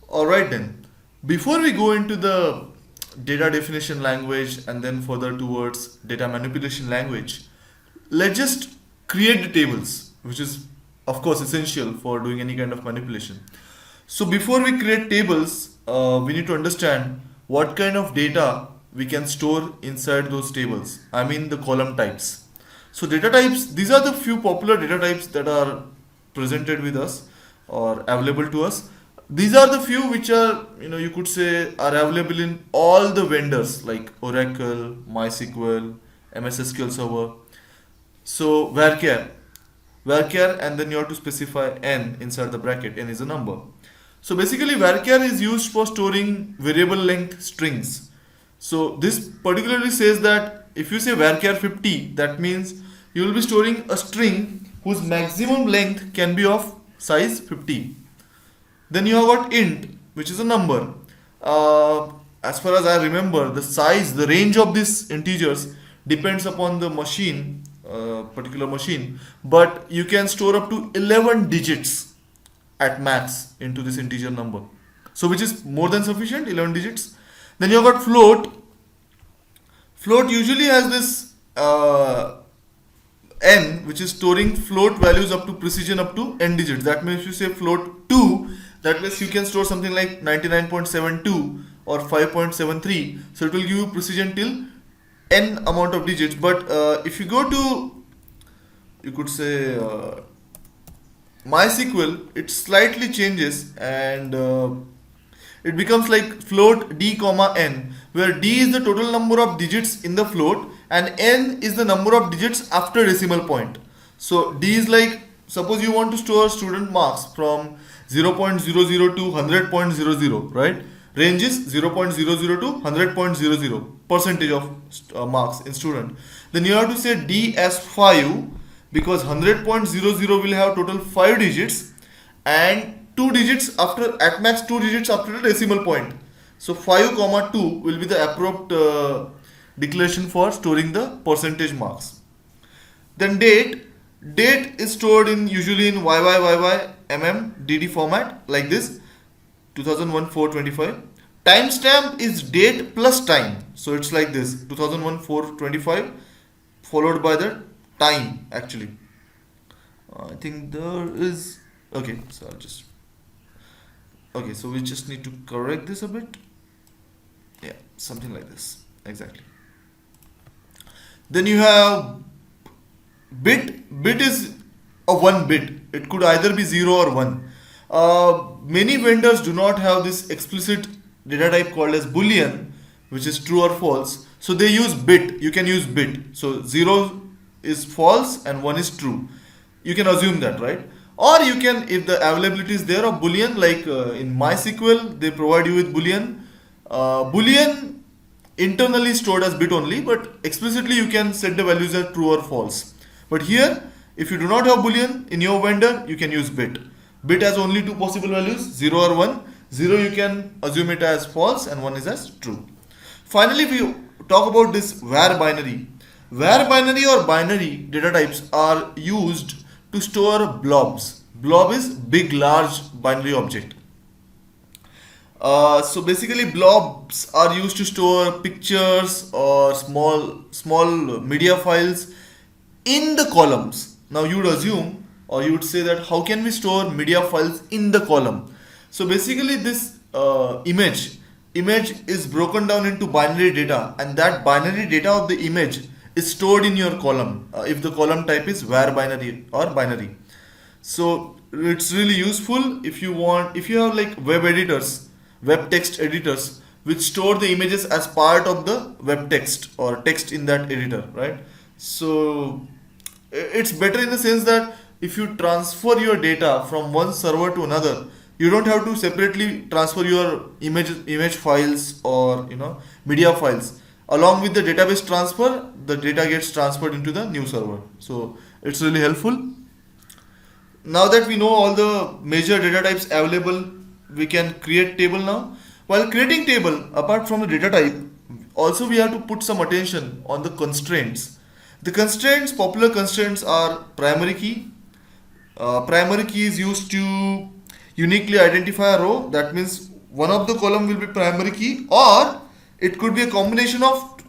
Alright then. Before we go into the data definition language and then further towards data manipulation language, let's just create the tables, which is of course essential for doing any kind of manipulation. So before we create tables, we need to understand what kind of data we can store inside those tables. I mean the column types. So data types, these are the few popular data types that are presented with us or available to us. These are the few which are, you could say, are available in all the vendors like Oracle, MySQL, MS SQL Server. So varchar, and then you have to specify n inside the bracket. N is a number. So basically, varchar is used for storing variable length strings. So this particularly says that if you say varchar 50, that means you will be storing a string whose maximum length can be of size 50. Then you have got int, which is a number. As far as I remember, the size, the range of these integers depends upon the machine, particular machine, but you can store up to 11 digits at max into this integer number. So which is more than sufficient, 11 digits. Then you have got float. Float usually has this n, which is storing float values up to precision up to n digits. That means if you say float 2, that means you can store something like 99.72 or 5.73. So it will give you precision till n amount of digits. But if you go to, you could say, MySQL, it slightly changes and it becomes like float d comma n, where d is the total number of digits in the float and n is the number of digits after decimal point. So d is like, suppose you want to store student marks from 0.00 to 100.00, right? Range is 0.00 to 100.00 percentage of marks in student. Then you have to say d as 5, because 100.00 will have total 5 digits and 2 digits after, at max 2 digits after the decimal point. So 5 comma 2 will be the appropriate declaration for storing the percentage marks. Then date is stored in usually in YYYY format like this, 2001 425. Timestamp is date plus time, so it's like this, 2001 425 followed by the time actually. I think there is, okay, so I'll just, okay, so we just need to correct this a bit. Yeah, something like this, exactly. Then you have bit is a 1 bit. It could either be 0 or 1. Many vendors do not have this explicit data type called as boolean, which is true or false. So they use bit. You can use bit. So 0 is false and 1 is true. You can assume that, right? Or you can, if the availability is there of boolean, like in MySQL, they provide you with boolean. Boolean internally stored as bit only, but explicitly you can set the values as true or false. But here, if you do not have boolean in your vendor, you can use bit. Bit has only two possible values, 0 or 1. 0 you can assume it as false and 1 is as true. Finally, we talk about this var binary. Var binary or binary data types are used to store blobs. Blob is big, large binary object. So basically blobs are used to store pictures or small media files in the columns. Now you would assume, or you would say that how can we store media files in the column? So basically this image is broken down into binary data, and that binary data of the image is stored in your column if the column type is var binary or binary. So it's really useful if you have like web text editors which store the images as part of the web text or text in that editor, right? So it's better in the sense that if you transfer your data from one server to another, you don't have to separately transfer your image files or media files. Along with the database transfer, the data gets transferred into the new server. So it's really helpful. Now that we know all the major data types available, we can create table now. While creating table, apart from the data type, also we have to put some attention on the constraints. The constraints, popular constraints are primary key. Primary key is used to uniquely identify a row. That means one of the column will be primary key, or it could be a combination of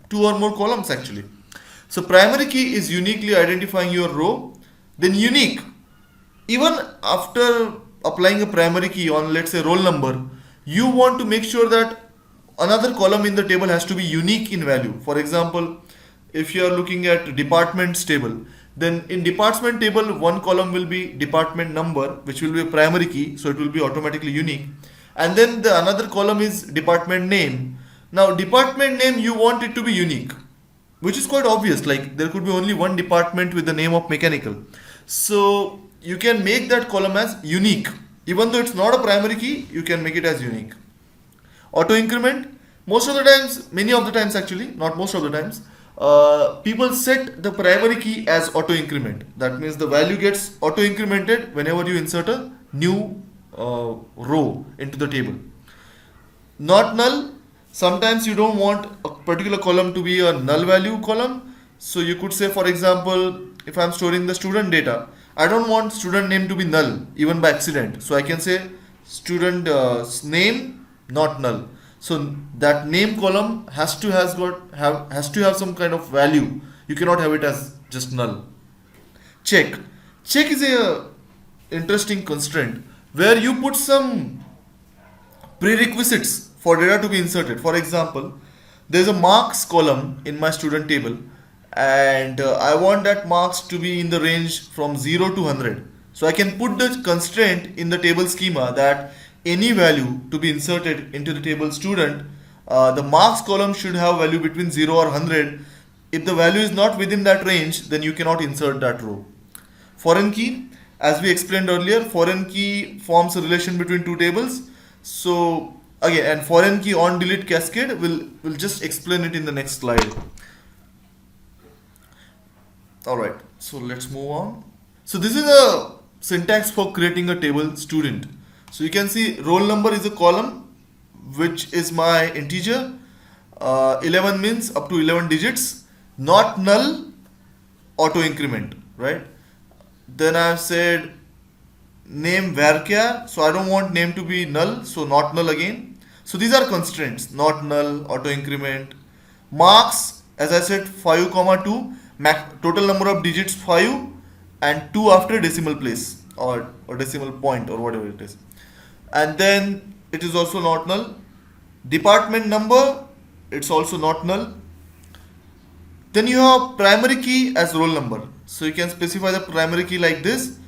two or more columns actually. So primary key is uniquely identifying your row. Then unique, even after applying a primary key on, let's say, roll number, you want to make sure that another column in the table has to be unique in value. For example, if you are looking at departments table, then in department table one column will be department number, which will be a primary key, so it will be automatically unique. And then the another column is department name. Now department name, you want it to be unique, which is quite obvious, like there could be only one department with the name of mechanical. So you can make that column as unique. Even though it's not a primary key, you can make it as unique. Auto increment, most of the times, many of the times actually, not most of the times, people set the primary key as auto increment. That means the value gets auto incremented whenever you insert a new row into the table. Not null, sometimes you don't want a particular column to be a null value column. So you could say, for example, if I'm storing the student data, I don't want student name to be null even by accident. So I can say student name not null. So that name column has to have some kind of value. You cannot have it as just null. Check. Check is a interesting constraint where you put some prerequisites for data to be inserted. For example, there's a marks column in my student table, and I want that marks to be in the range from 0 to 100. So I can put the constraint in the table schema that any value to be inserted into the table student, the marks column should have value between 0 or 100. If the value is not within that range, then you cannot insert that row. Foreign key, as we explained earlier, foreign key forms a relation between two tables. So again, and foreign key on delete cascade, will just explain it in the next slide. Alright, so let's move on. So this is a syntax for creating a table student. So you can see roll number is a column which is my integer. 11 means up to 11 digits. Not null, auto increment, right? Then I've said name varchar, so I don't want name to be null, so not null again. So these are constraints, not null, auto increment. Marks, as I said, 5, 2, total number of digits 5, and 2 after decimal place or decimal point or whatever it is. And then it is also not null. Department number, it's also not null. Then you have primary key as roll number. So you can specify the primary key like this,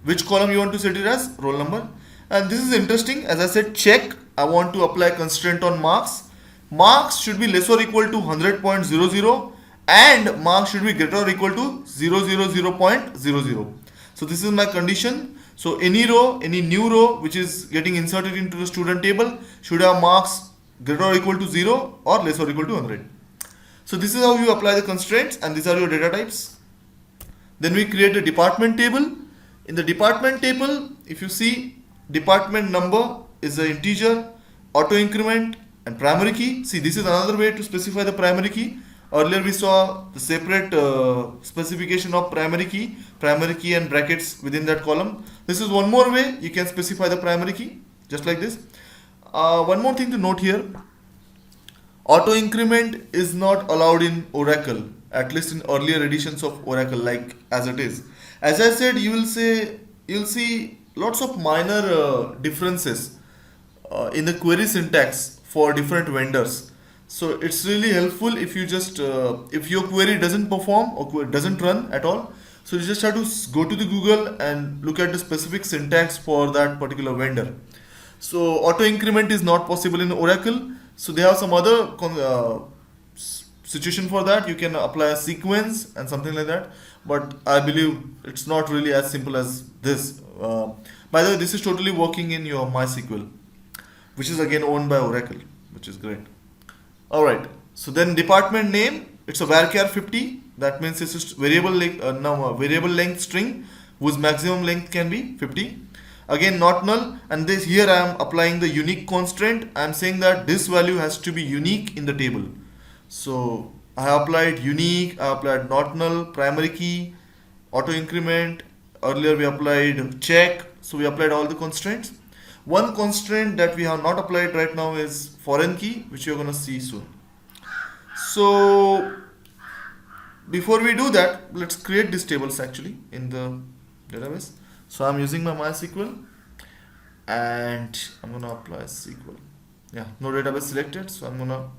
which column you want to set it as roll number. And this is interesting. As I said, check, I want to apply constraint on marks. Marks should be less or equal to 100.00 and marks should be greater or equal to 000.00. So this is my condition. So any row, any new row which is getting inserted into the student table should have marks greater or equal to 0 or less or equal to 100. So this is how you apply the constraints, and these are your data types. Then we create a department table. In the department table, if you see, department number is an integer, auto increment, and primary key. See, this is another way to specify the primary key. Earlier we saw the separate specification of primary key and brackets within that column. This is one more way you can specify the primary key, just like this. One more thing to note here, auto increment is not allowed in Oracle, at least in earlier editions of Oracle, like as it is. As I said, you'll see lots of minor differences in the query syntax for different vendors. So it's really helpful if you just if your query doesn't perform or doesn't run at all, so you just have to go to the Google and look at the specific syntax for that particular vendor. So auto increment is not possible in Oracle. So they have some other situation for that. You can apply a sequence and something like that, but I believe it's not really as simple as this. By the way, this is totally working in your MySQL, which is again owned by Oracle, which is great. Alright, so then department name, it's a varchar 50. That means it's a variable length string whose maximum length can be 50. Again, not null, and this here I am applying the unique constraint. I am saying that this value has to be unique in the table. So I applied unique, I applied not null, primary key, auto increment. Earlier we applied check. So we applied all the constraints. One constraint that we have not applied right now is foreign key, which you're gonna see soon. So before we do that, let's create these tables actually in the database. So I'm using my MySQL and I'm gonna apply SQL. Yeah, no database selected, so I'm gonna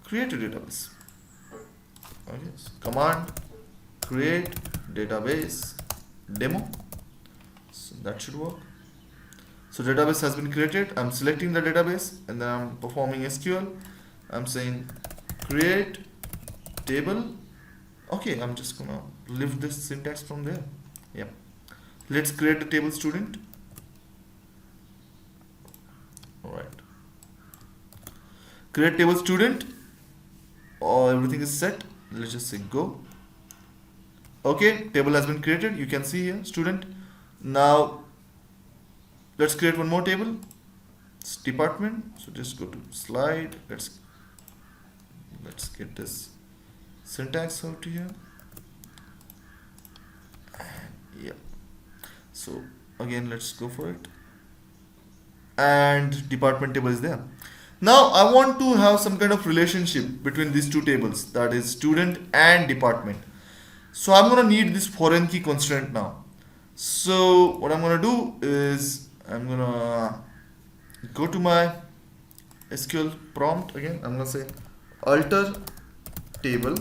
create a database. Okay, so command create database demo. So that should work. So database has been created. I'm selecting the database and then I'm performing SQL. I'm saying create table. Okay, I'm just gonna lift this syntax from there. Yep. Let's create the table student. Alright. Create table student. Oh, everything is set. Let's just say go. Okay, table has been created. You can see here student. Now let's create one more table. It's department. So just go to slide. Let's get this syntax out here. Yeah. So again, let's go for it. And department table is there. Now I want to have some kind of relationship between these two tables, that is student and department. So I'm gonna need this foreign key constraint now. So what I'm gonna do is I'm gonna go to my SQL prompt again. I'm gonna say alter table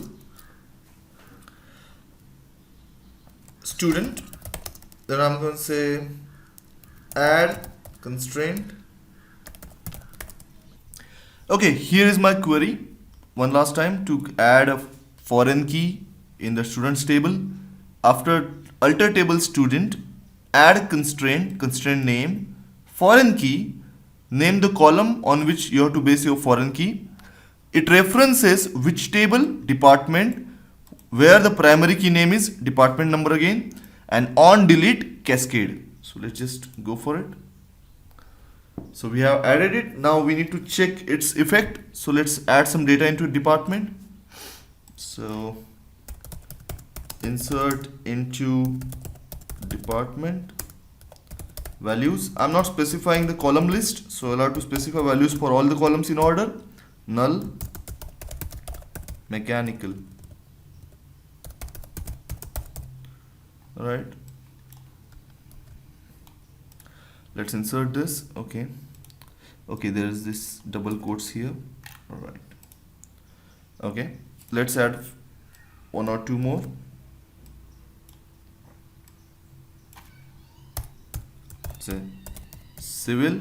student. Then I'm gonna say add constraint. Okay, here is my query. One last time to add a foreign key in the students table. After alter table student, add constraint name, foreign key, name the column on which you have to base your foreign key. It references which table, department, where the primary key name is department number again, and on delete cascade. So let's just go for it. So we have added it. Now we need to check its effect. So let's add some data into department. So insert into department values. I'm not specifying the column list, so I'll have to specify values for all the columns in order. Null, mechanical. All right. Let's insert this. Okay, there is this double quotes here. All right. Okay, let's add one or two more. Say civil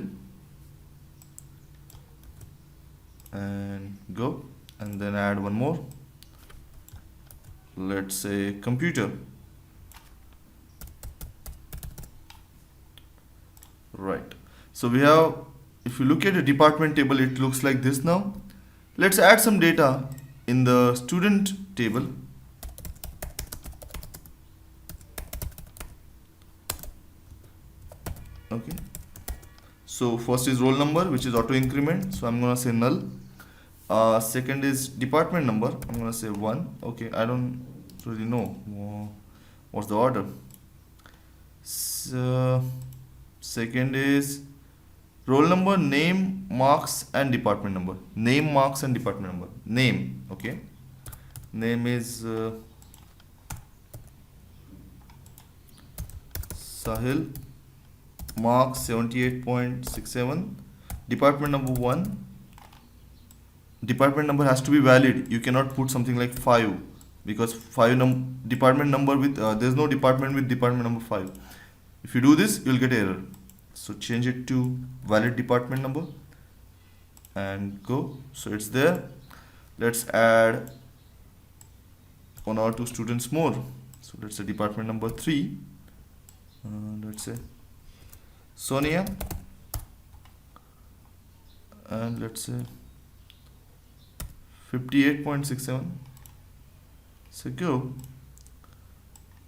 and go, and then add one more. Let's say computer. Right. So we have, if you look at the department table, it looks like this now. Let's add some data in the student table. Okay. So first is roll number, which is auto increment. So I'm gonna say null. Second is department number. I'm gonna say 1. Okay. I don't really know what's the order. So second is roll number, name, marks, and department number. Name, marks, and department number. Name, okay. Name is Sahil. Marks 78.67. Department number 1. Department number has to be valid. You cannot put something like 5 because department number with there's no department with department number 5. If you do this, you'll get error. So change it to valid department number and go. So it's there. Let's add one or two students more. So let's say department number 3. Let's say Sonia, and let's say 58.67. So go.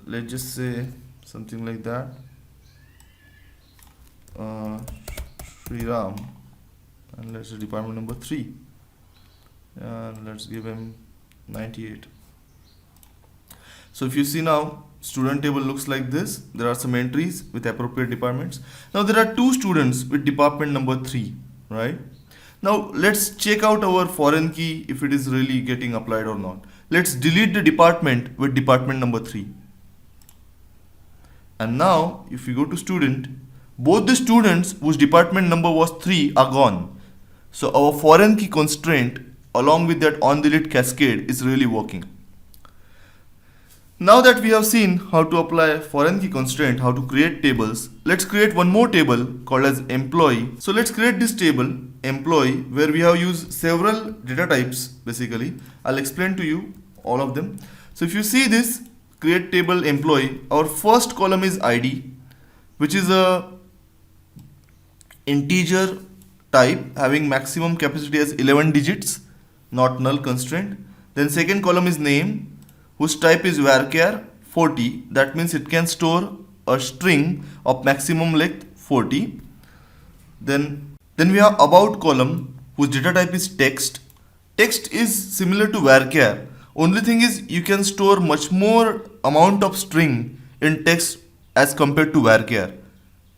Let's just say something like that. Sri Ram, and let's say department number 3, and let's give him 98. So if you see now, student table looks like this. There are some entries with appropriate departments. Now there are two students with department number 3, right? Now let's check out our foreign key if it is really getting applied or not. Let's delete the department with department number 3. And now if you go to student, both the students whose department number was 3 are gone. So our foreign key constraint along with that on delete cascade is really working. Now that we have seen how to apply foreign key constraint, how to create tables, let's create one more table called as employee. So let's create this table employee where we have used several data types basically. I'll explain to you all of them. So if you see this create table employee, our first column is ID, which is a integer type having maximum capacity as 11 digits, not null constraint. Then second column is name, whose type is varchar 40. That means it can store a string of maximum length 40. Then we have about column whose data type is text. Text is similar to varchar. Only thing is you can store much more amount of string in text as compared to varchar.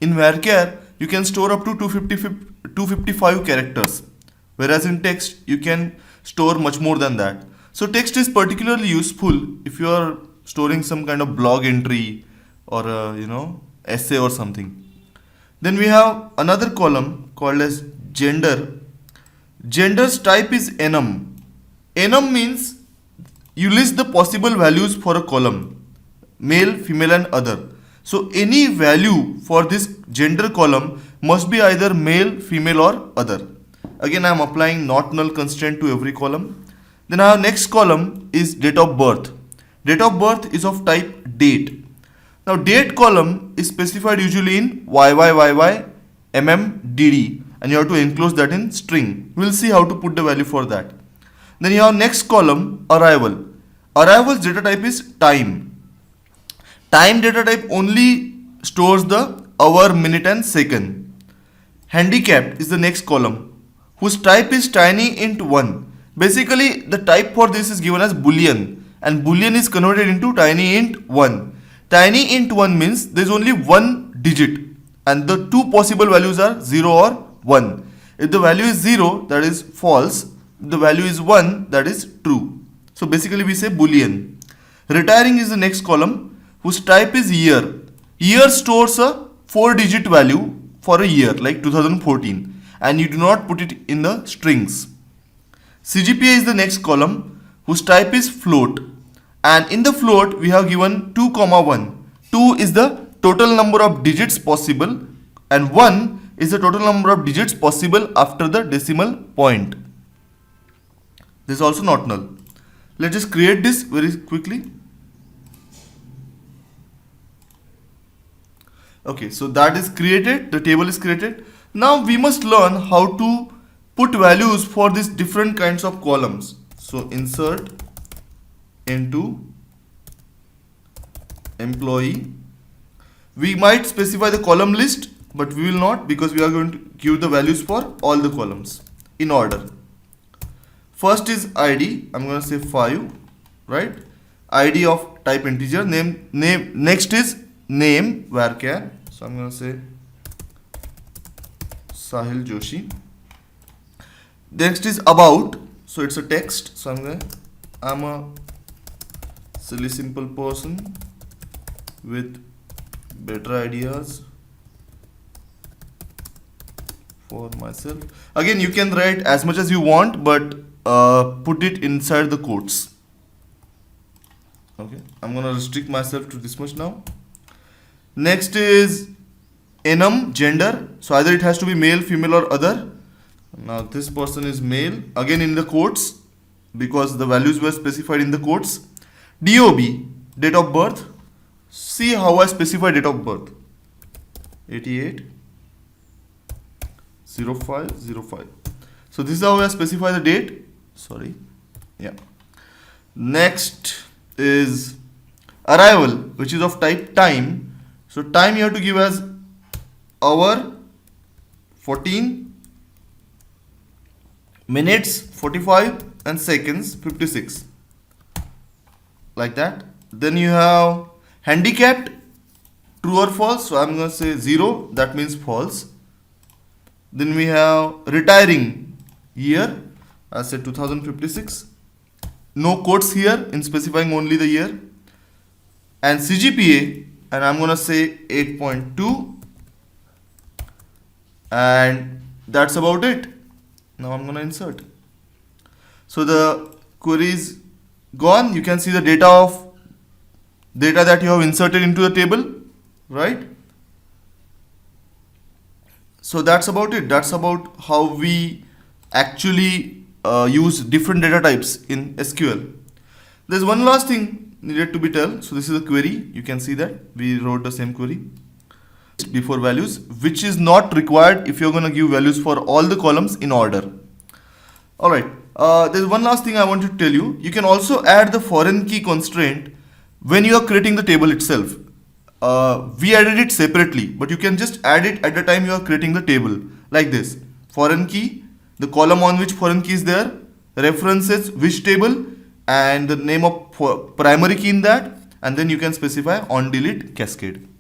In varchar you can store up to 255 characters, whereas in text you can store much more than that. So text is particularly useful if you are storing some kind of blog entry or essay or something. Then we have another column called as gender. Gender's type is enum. Enum means you list the possible values for a column, male, female and other. So any value for this gender column must be either male, female or other. Again I am applying not null constraint to every column. Then our next column is date of birth. Date of birth is of type date. Now date column is specified usually in YYYY MMDD and you have to enclose that in string. We will see how to put the value for that. Then you have next column arrival. Arrival's data type is time. Time data type only stores the hour, minute and second. Handicapped is the next column whose type is tinyInt1. Basically, the type for this is given as boolean and boolean is converted into tinyInt1. TinyInt1 means there is only one digit and the two possible values are 0 or 1. If the value is 0, that is false. If the value is 1, that is true. So basically we say boolean. Retiring is the next column whose type is year. Year stores a 4-digit value for a year like 2014 and you do not put it in the strings. CGPA is the next column whose type is float and in the float we have given 2, 1. 2 is the total number of digits possible and 1 is the total number of digits possible after the decimal point. This is also not null. Let's just create this very quickly. Okay, so that is created, the table is created. Now we must learn how to put values for these different kinds of columns. So insert into employee. We might specify the column list, but we will not because we are going to give the values for all the columns in order. First is ID. I'm going to say 5, right? ID of type integer. Name. Next is name varchar. So I'm going to say Sahil Joshi. Next is about, so it's a text. So I'm a silly simple person with better ideas for myself. Again, you can write as much as you want, but put it inside the quotes. Okay, I'm gonna restrict myself to this much now. Next is enum, gender. So either it has to be male, female or other. Now this person is male, again in the quotes because the values were specified in the quotes. DOB, date of birth. See how I specify date of birth. 88 0505. So this is how I specify the date. Sorry. Yeah. Next is arrival, which is of type time. So time you have to give as hour 14, minutes 45 and seconds 56, like that. Then you have Handicapped, true or false. So I'm going to say 0, that means false. Then we have retiring year, I said 2056. No quotes here in specifying only the year. And CGPA, and I'm going to say 8.2. And that's about it. Now I'm going to insert. So the query is gone. You can see the data that you have inserted into the table, right? So that's about it. That's about how we actually use different data types in SQL. There's one last thing needed to be told. So this is a query. You can see that we wrote the same query before values, which is not required if you're going to give values for all the columns in order. All right. There's one last thing I want to tell you. You can also add the foreign key constraint when you are creating the table itself. We added it separately, but you can just add it at the time you are creating the table, like this. Foreign key, the column on which foreign key is there, references which table, and the name of primary key in that, and then you can specify on delete cascade.